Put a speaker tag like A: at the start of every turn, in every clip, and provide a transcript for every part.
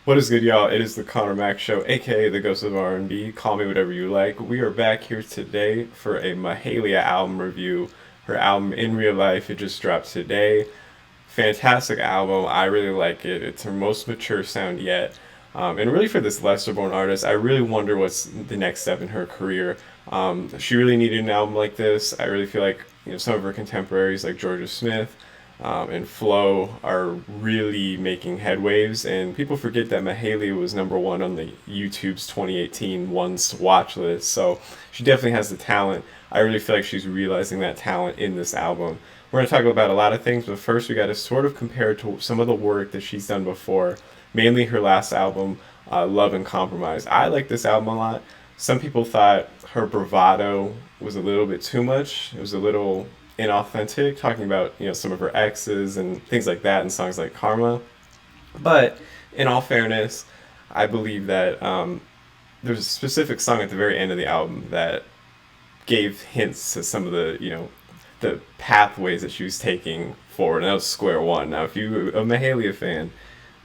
A: What is good, y'all? It is the Connor Mack Show, aka the Ghost of R&B. Call me whatever you like. We are back here today for a Mahalia album review. Her album In Real Life, it just dropped today. Fantastic album. I really like it. It's her most mature sound yet. And really for this lesser born artist, I really wonder what's the next step in her career. She really needed an album like this. I really feel like some of her contemporaries like Georgia Smith and Flo are really making headwaves, and people forget that Mahalia was #1 on the YouTube's 2018 ones to watch list. So she definitely has the talent. I really feel like she's realizing that talent in this album. We're going to talk about a lot of things, but first we got to sort of compare to some of the work that she's done before, mainly her last album, Love and Compromise. I like this album a lot. Some people thought her bravado was a little bit too much. It was a little inauthentic, talking about some of her exes and things like that in songs like Karma. But in all fairness, I believe that there's a specific song at the very end of the album that gave hints to some of the pathways that she was taking forward, and that was Square One. Now, if you're a Mahalia fan,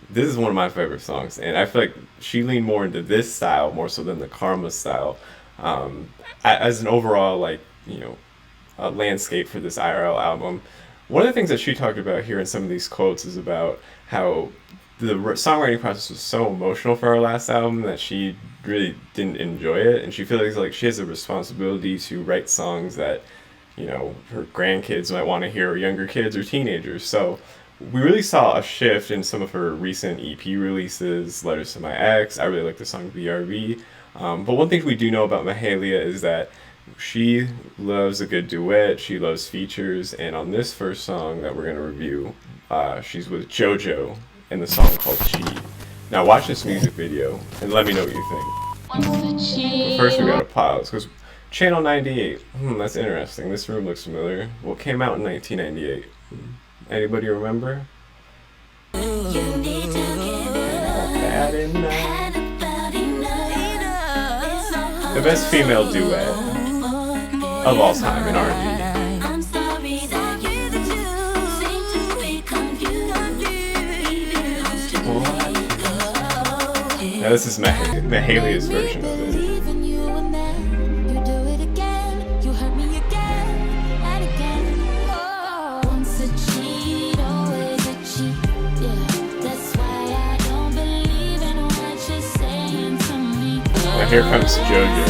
A: this is one of my favorite songs, and I feel like she leaned more into this style more so than the Karma style. As an overall landscape for this IRL album, one of the things that she talked about here in some of these quotes is about how the songwriting process was so emotional for her last album that she really didn't enjoy it, and she feels like she has a responsibility to write songs that her grandkids might want to hear, or younger kids or teenagers. So we really saw a shift in some of her recent EP releases, Letters to My Ex. I really like the song BRB. But one thing we do know about Mahalia is that she loves a good duet, she loves features, and on this first song that we're going to review, she's with JoJo in the song called Cheat. Now watch this music video and let me know what you think. But first we gotta pause, because Channel 98, that's interesting. This room looks familiar. Well, it came out in 1998. Anybody remember? Bad enough. The best female duet of all time in R&B. Now this is Mahalia's version of it. Now here comes JoJo.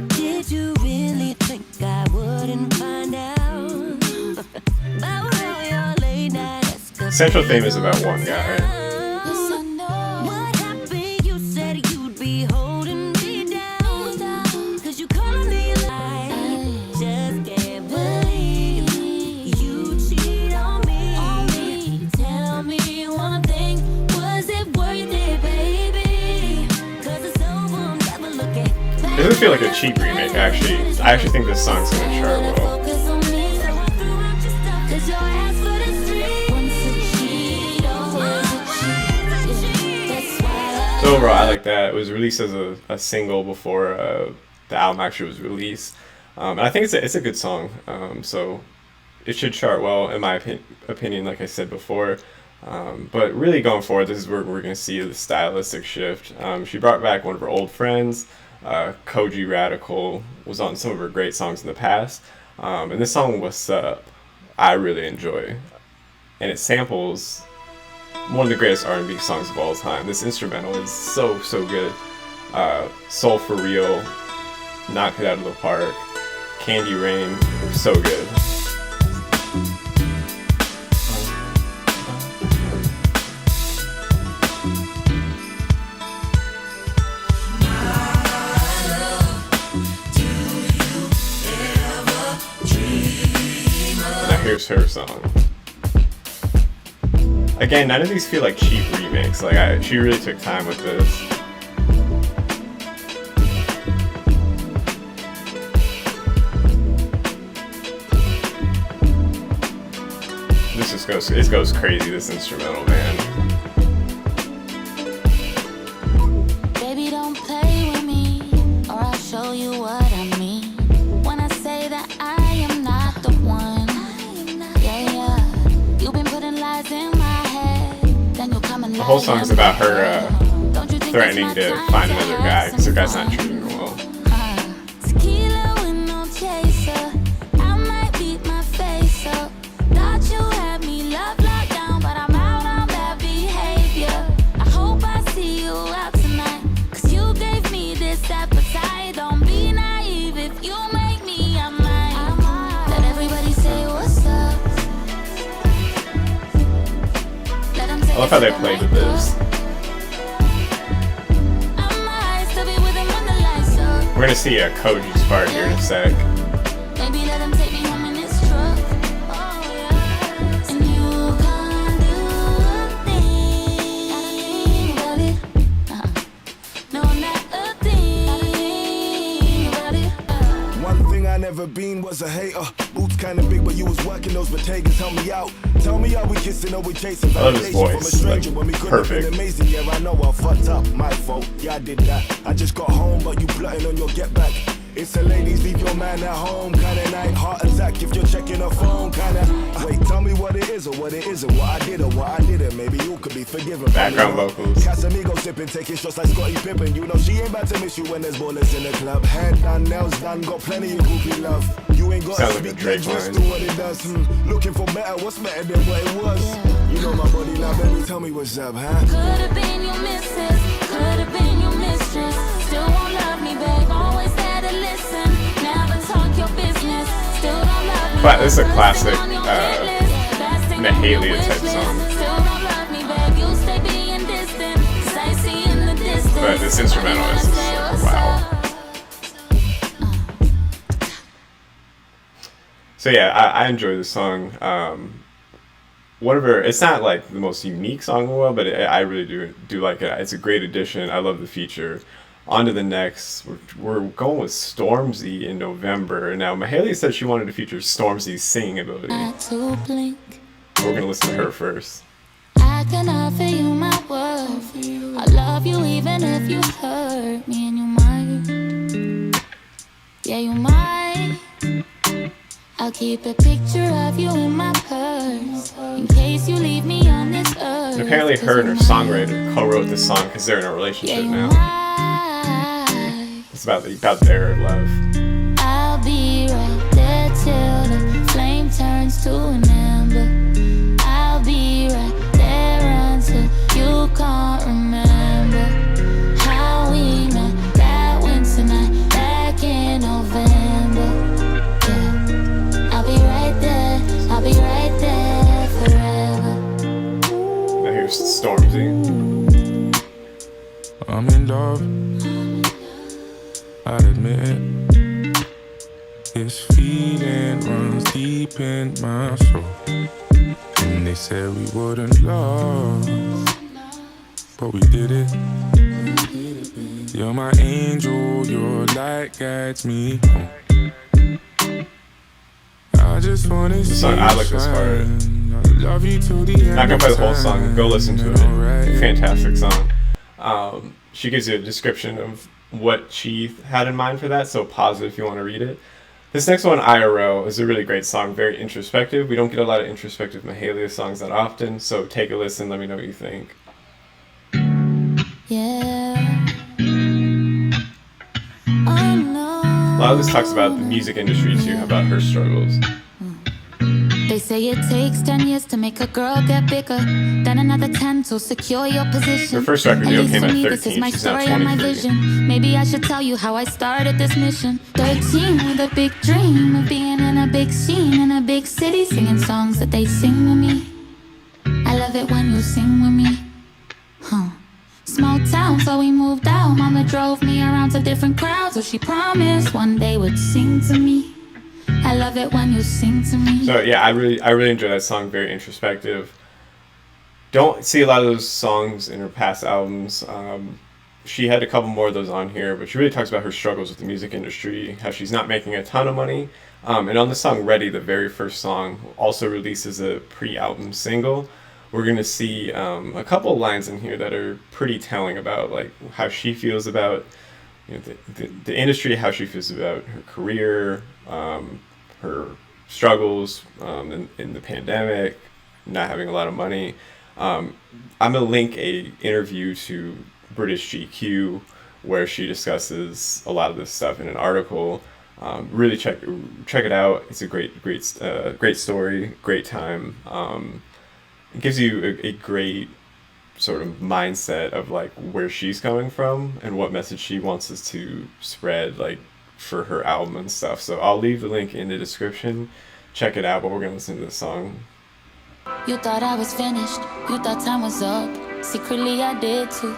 B: Did you really think I wouldn't find out?
A: Central theme is about one guy, right?
B: What happened? You said you'd be holding me down. 'Cause you called me a lie. Just can't believe you cheat on me. Tell me one thing, was it worth it, baby? 'Cause it's over, I'm never looking.
A: It doesn't feel like a cheap remake, actually. I actually think this song's gonna chart well. So overall, I like that. It was released as a single before the album actually was released. And I think it's a good song. So it should chart well, in my opinion, like I said before. But really going forward, this is where we're going to see the stylistic shift. She brought back one of her old friends. Koji Radical was on some of her great songs in the past. And this song, What's Up, I really enjoy. And it samples one of the greatest R&B songs of all time. This instrumental is so good. Soul for Real, Knock It Out of the Park, Candy Rain, so good. Now here's her song. Again, none of these feel like cheap remakes. She really took time with this. It goes crazy, this instrumental, man.
B: Baby, don't play with me, or I'll show you what I mean. When I say that I am not the one. Yeah, you've been putting lies in my head, then you'll come and
A: whole song's about her threatening to find another guy because her guy's not treating her well.
B: Tequila with no chaser. I might beat my face up. Thought you had me love locked down, but I'm out on bad behavior. I hope I see you out tonight, cause you gave me this appetite. Don't be naive, if you make me, I might. Let everybody say what's up. Let 'em take
A: I love how they played with this. We're gonna see a Koji's part here in a sec.
B: Maybe let him take me home in his truck. Oh yeah. And you can't do a thing about it. No, not a thing about it.
C: One thing I never been was a hater. Boots kinda big, but you was working those bodegas. Help me out. Tell me, are we kissing or we chasing?
A: I love his voice.
C: From a stranger
A: Like,
C: when we could have been
A: perfect.
C: amazing. Yeah, I know I fucked up. My fault. Yeah, I did that. I just got home, but you plotting on your get back. It's a ladies, leave your man at home kinda night. Heart attack if you're checking her phone kinda. Wait, tell me what it is or what it isn't. What I did or what I didn't. Maybe you could be forgiven.
A: Background vocals.
C: Casamigo sipping, taking shots like Scottie Pippen. You know she ain't about to miss you when there's ballers in the club. Hair done, nails done, got plenty of groupie love. You ain't got
A: Sounds
C: to
A: like a
C: speak,
A: Drake
C: just
A: line.
C: do what it does. Looking for better, what's better than what it was? You know my body now, baby, tell me what's up, huh?
B: Could've been your missus, could've been your mistress. Still won't love me, babe. Always there to listen. Never talk your business. Still don't love me.
A: This is a classic
B: First thing on your hit list. Best thing on your
A: Mahalia
B: wish
A: type
B: list.
A: song.
B: Still don't love me, babe. You stay being distant. 'Cause I see in the distance.
A: But this instrumental is just like, wow. So yeah, I enjoy this song. Whatever, it's not like the most unique song in the world, but I really do like it. It's a great addition. I love the feature. On to the next. We're going with Stormzy in November. Now, Mahalia said she wanted to feature Stormzy's singing ability.
B: Not to blink.
A: We're going to listen to her first.
B: I can offer you my word. I love you even if you hurt me, and you might. Yeah, you might. I'll keep a picture of you in my purse in case you leave me on this earth.
A: And apparently her and her songwriter co-wrote this song because they're in a
B: Yeah,
A: relationship
B: you
A: now.
B: might.
A: It's about their love.
B: I'll be right there till the flame turns to an ember. I'll be right there until you can't remember how we met that winter night back in November. Yeah, I'll be right there forever.
A: Now here's Stormzy.
D: I'm in love, I'll admit it. This feeling runs deep in my soul. And they said we wouldn't love, but we did it. You're my angel, your light guides me home. I just wanna see
A: song, I like this part.
D: shine. I love you till the end.
A: Not gonna play the whole
D: of
A: song. Go listen to it.
D: time.
A: Fantastic song. She gives you a description of what she had in mind for that, so pause it if you want to read it. This next one, IRL, is a really great song, very introspective. We don't get a lot of introspective Mahalia songs that often, so take a listen, let me know what you think.
B: Yeah. Oh no.
A: A lot of this talks about the music industry too, about her struggles.
B: They say it takes 10 years to make a girl get bigger, then another 10 to secure your position.
A: Her first record
B: At
A: deal
B: least
A: came
B: for
A: at
B: me,
A: 13.
B: This is my
A: She's now
B: story and my
A: 23.
B: vision. Maybe I should tell you how I started this mission. 13 with a big dream of being in a big scene in a big city, singing songs that they sing with me. I love it when you sing with me. Huh. Small town, so we moved out. Mama drove me around to different crowds, so she promised one day would sing to me. I love it when you sing to me.
A: So yeah, I really enjoy that song. Very introspective. Don't see a lot of those songs in her past albums. She had a couple more of those on here, but she really talks about her struggles with the music industry, how she's not making a ton of money. And on the song "Ready," the very first song, also released as a pre-album single. We're gonna see a couple of lines in here that are pretty telling about like how she feels about the industry, how she feels about her career, her struggles in the pandemic, not having a lot of money. I'm gonna link a interview to British GQ where she discusses a lot of this stuff in an article. Really check it out. It's a great story, great time. It gives you a great sort of mindset of like where she's coming from and what message she wants us to spread, like for her album and stuff. So I'll leave the link in the description. Check it out. But we're gonna listen to this song.
B: You thought I was finished, you thought time was up. Secretly I did too.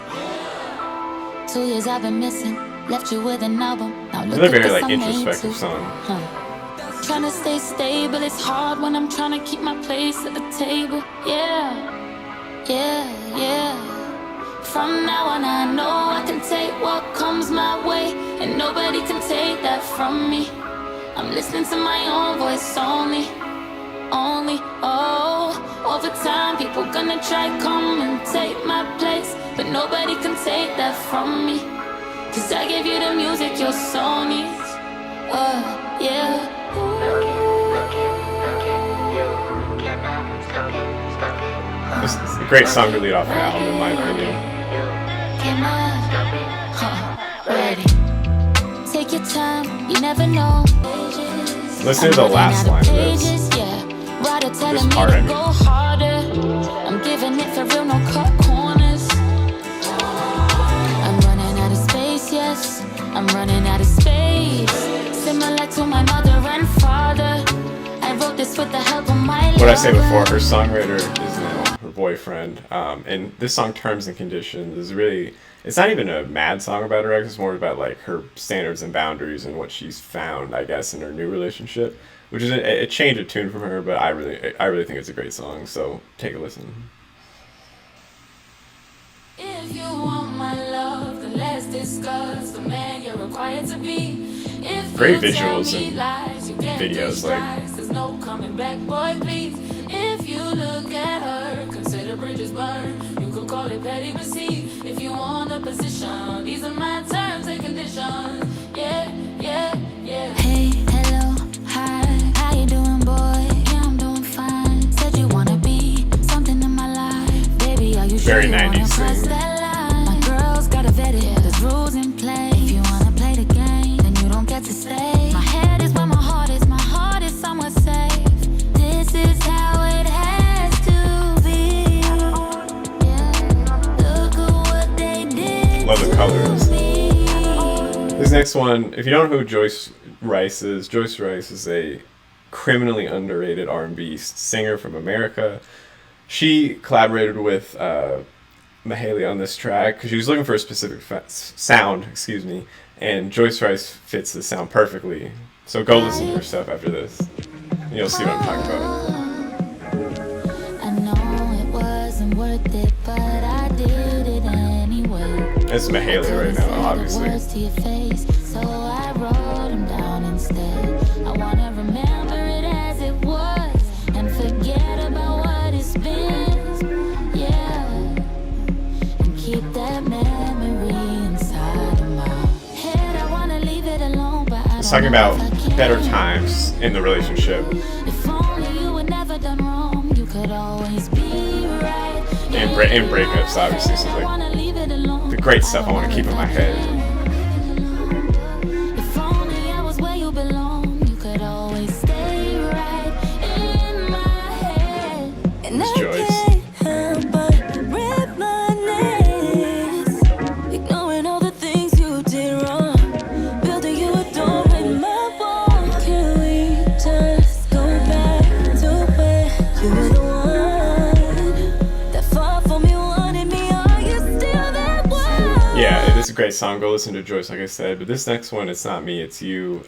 B: 2 years I've been missing, left you with an album. Now look
A: It's a
B: at
A: very
B: this
A: like
B: I made
A: introspective
B: too.
A: song.
B: Trying to stay stable, it's hard when I'm trying to keep my place at the table. Yeah. From now on I know I can take what comes my way, and nobody can take that from me. I'm listening to my own voice only. Oh, over time people gonna try come and take my place, but nobody can take that from me. 'Cause I gave you the music your soul needs. Yeah.
A: This is a great song to lead off an album, in my opinion.
B: Ready. Take your time, you never know.
A: Listen to the last line of this.
B: Writer telling
A: This
B: me
A: part,
B: to
A: I mean.
B: go harder. I'm giving it for real, no cut corners. I'm running out of space, yes. I'm running out of space. Similar to my mother and father. I wrote this with the help of my
A: What I said before,
B: lover.
A: her songwriter is now her boyfriend. And this song, Terms and Conditions, is really, it's not even a mad song about her ex, it's more about like her standards and boundaries and what she's found, I guess, in her new relationship. Which is a change of tune from her, but I really think it's a great song, so take a listen.
B: If you want my love, then let's discuss the man you're required to be. If
A: Great
B: you tell
A: visuals
B: me
A: and
B: lies, you get
A: videos, like-
B: disguised. There's no coming back, boy, please. If you look at her, consider bridges burned. You could call it petty, but see, if you want a position, these are my terms and conditions. Yeah. Hey, hello, hi, how you doing, boy? Yeah, I'm doing fine. Said you wanna be something in my life, baby. Are you sure
A: Very
B: you wanna
A: 90s
B: cross
A: thing.
B: that line? My girl's gotta vet it. There's rules in play. If you wanna play the game, then you don't get to stay. My head is where my heart is. My heart is somewhere safe. This is how it has to be. Yeah. Look at what they did.
A: Love the
B: to
A: colors.
B: me.
A: This next one, if you don't know who Joyce Rice is a criminally underrated R&B singer from America. She collaborated with Mahalia on this track because she was looking for a specific sound, and Joyce Rice fits the sound perfectly. So go listen to her stuff after this, and you'll see what I'm talking about.
B: I know it wasn't worth it, but I did it anyway.
A: This is Mahalia right now, obviously.
B: Words to your face, so I wrote them down instead. I wanna remember it as it was and forget about what it's been. Yeah, and keep that memory inside of my head. I wanna leave it alone, but I
A: It's
B: don't
A: talking
B: know
A: about
B: if I can.
A: better times in the relationship
B: If only you had never done wrong, you could always be right.
A: and breakups, obviously. So like the great stuff I want to keep in my head.
B: If only I was where you belong, you could always stay right in my head. And
A: It's
B: I
A: Joyce.
B: can't help but reminisce, ignoring all the things you did wrong, building you a door in my wall. Can we just go back to where you were the one that fought for me, wanted me? Are you still that one?
A: Yeah, it is a great song. Go listen to Joyce, like I said. But this next one, It's Not Me, It's You,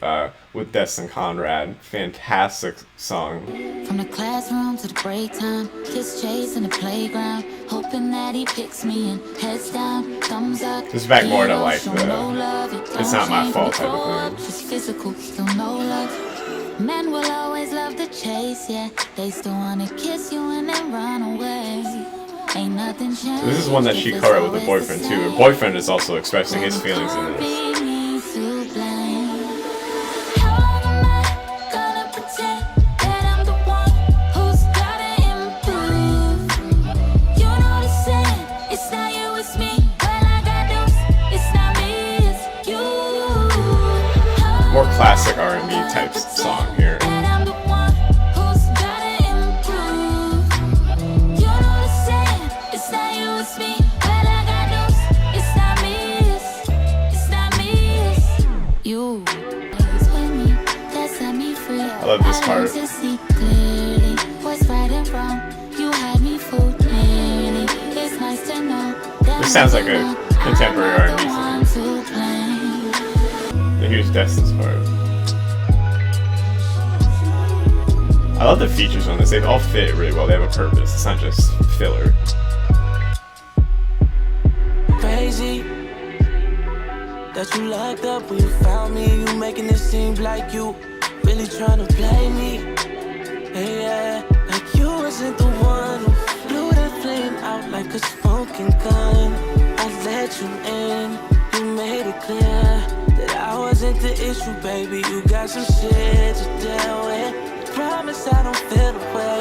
A: with Destin Conrad. Fantastic song.
B: From the classroom to the break time, kiss Chase in the playground, hoping that he picks me and heads down, thumbs up.
A: This is back more to,
B: He don't
A: like,
B: show
A: the
B: no love, it
A: it's
B: don't
A: not my
B: change
A: fault
B: when
A: type
B: you
A: of
B: grow
A: thing.
B: up, just physical, still no love. Men will always love the chase, yeah. They still wanna kiss you and then run away. Ain't nothing changed.
A: This is one that she
B: it's
A: co-wrote with her
B: always the
A: boyfriend, too. Her
B: same.
A: boyfriend is also expressing his feelings in
B: Can't
A: this.
B: be me to blame. How long am I gonna pretend that I'm the one who's gotta improve? You
A: more classic R&B type song here.
B: And I'm the one who's gotta improve. You know the saying, it's not you, it's me. But I got news, it's not me, it's not me, it's you. It's with me, that set me free.
A: I love this part.
B: To see clearly what's right and wrong. You had me fooled clearly. It's nice to know that
A: This sounds like a contemporary
B: I'm
A: R&B
B: the
A: song.
B: one to blame.
A: And here's Destin's part. I love the features on this. They all fit really well. They have a purpose. It's not just filler.
E: Crazy that you locked up when you found me. You making it seem like you really trying to play me. Hey, yeah, like you wasn't the one who blew that flame out like a smoking gun. I let you in, you made it clear that I wasn't the issue, baby. You got some shit to deal with. Promise I don't feel the way,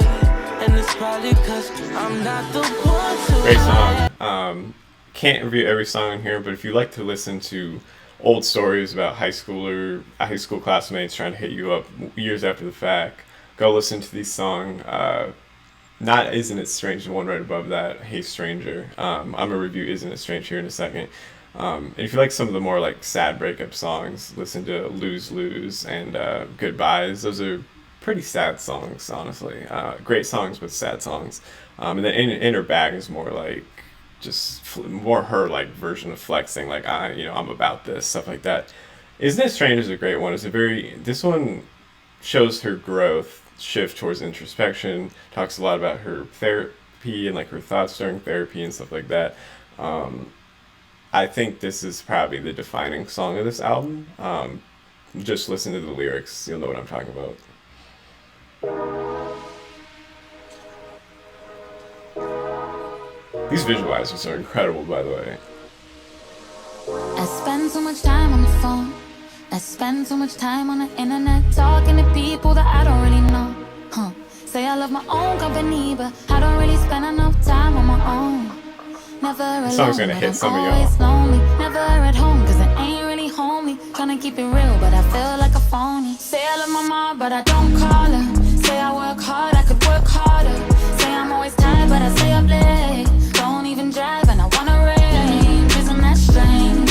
E: and it's probably cause I'm not the one to.
A: Great song. Can't review every song in here, but if you like to listen to old stories about high school classmates trying to hit you up years after the fact, go listen to these songs. Not Isn't It Strange, the one right above that, Hey Stranger. I'm gonna review Isn't It Strange here in a second. And if you like some of the more like sad breakup songs, listen to Lose Lose and Goodbyes. Those are pretty sad songs, honestly. Great songs, but sad songs. And then in Her Bag is more like just more her like version of flexing, like I'm about this, stuff like that. Isn't It Strange is a great one. This one shows her growth, shift towards introspection, talks a lot about her therapy and like her thoughts during therapy and stuff like that. I think this is probably the defining song of this album. Just listen to the lyrics, you'll know what I'm talking about. These visualizers are incredible, by the way.
B: I spend so much time on the phone. I spend so much time on the internet talking to people that I don't really know. Say I love my own company, but I don't really spend enough time on my own. Never alone,
A: This song's gonna
B: but
A: hit
B: I'm
A: some of y'all.
B: always lonely. Never at home, cause it ain't really homey. Tryna keep it real, but I feel like a phony. Say I love my mom, but I don't call her. Say I work hard, I could work harder. Say I'm always tired, but I stay up late. Don't even drive and I wanna rage. Isn't that strange?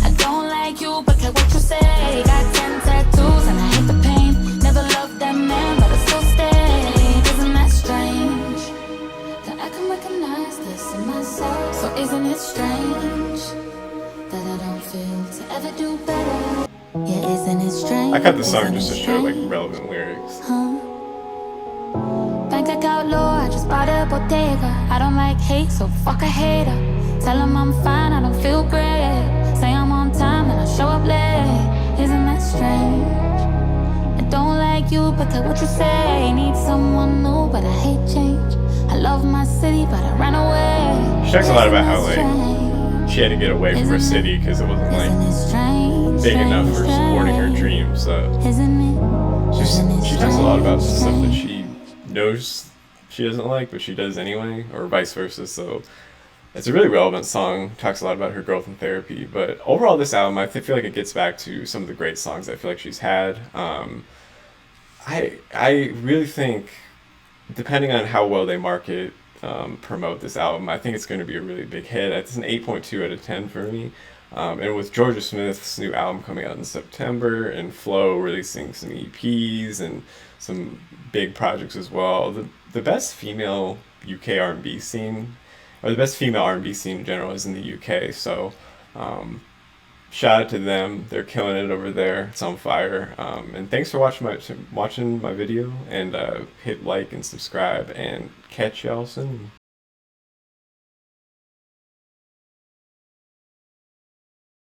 B: I don't like you, but care what you say. Got 10 tattoos and I hate the pain. Never loved that man, but I still stay. Isn't that strange? That I can recognize this in myself. So isn't it strange that I don't feel to ever do better? Yeah, isn't it strange?
A: I cut the song
B: Isn't
A: just to
B: it
A: show like
B: strange?
A: relevant lyrics.
B: Bank account low, I just bought a bodega. I don't like hate, so fuck a hater. Tell them I'm fine, I don't feel great. Say I'm on time and I show up late. Isn't that strange? I don't like you, but care what you say. Need someone new, but I hate change. I love my city, but I ran away.
A: She talks a lot about how
B: Isn't it
A: like
B: strange?
A: she had to get away from her city because it wasn't
B: Isn't
A: like
B: it strange?
A: big enough for
B: Strange,
A: supporting her
B: strange.
A: dreams. So
B: Isn't it? Isn't it
A: she talks a lot about
B: strange,
A: stuff that
B: strange?
A: she knows she doesn't like, but she does anyway, or vice versa. So it's a really relevant song. Talks a lot about her growth in therapy. But overall, this album, I feel like it gets back to some of the great songs I feel like she's had. I really think, depending on how well they market, promote this album, I think it's going to be a really big hit. It's an 8.2 out of 10 for me. And with Georgia Smith's new album coming out in September, and Flo releasing some EPs and some big projects as well, the best female UK R&B scene, or the best female R&B scene in general, is in the UK. So shout out to them. They're killing it over there. It's on fire. And thanks for watching my video. And hit like and subscribe. And catch y'all soon.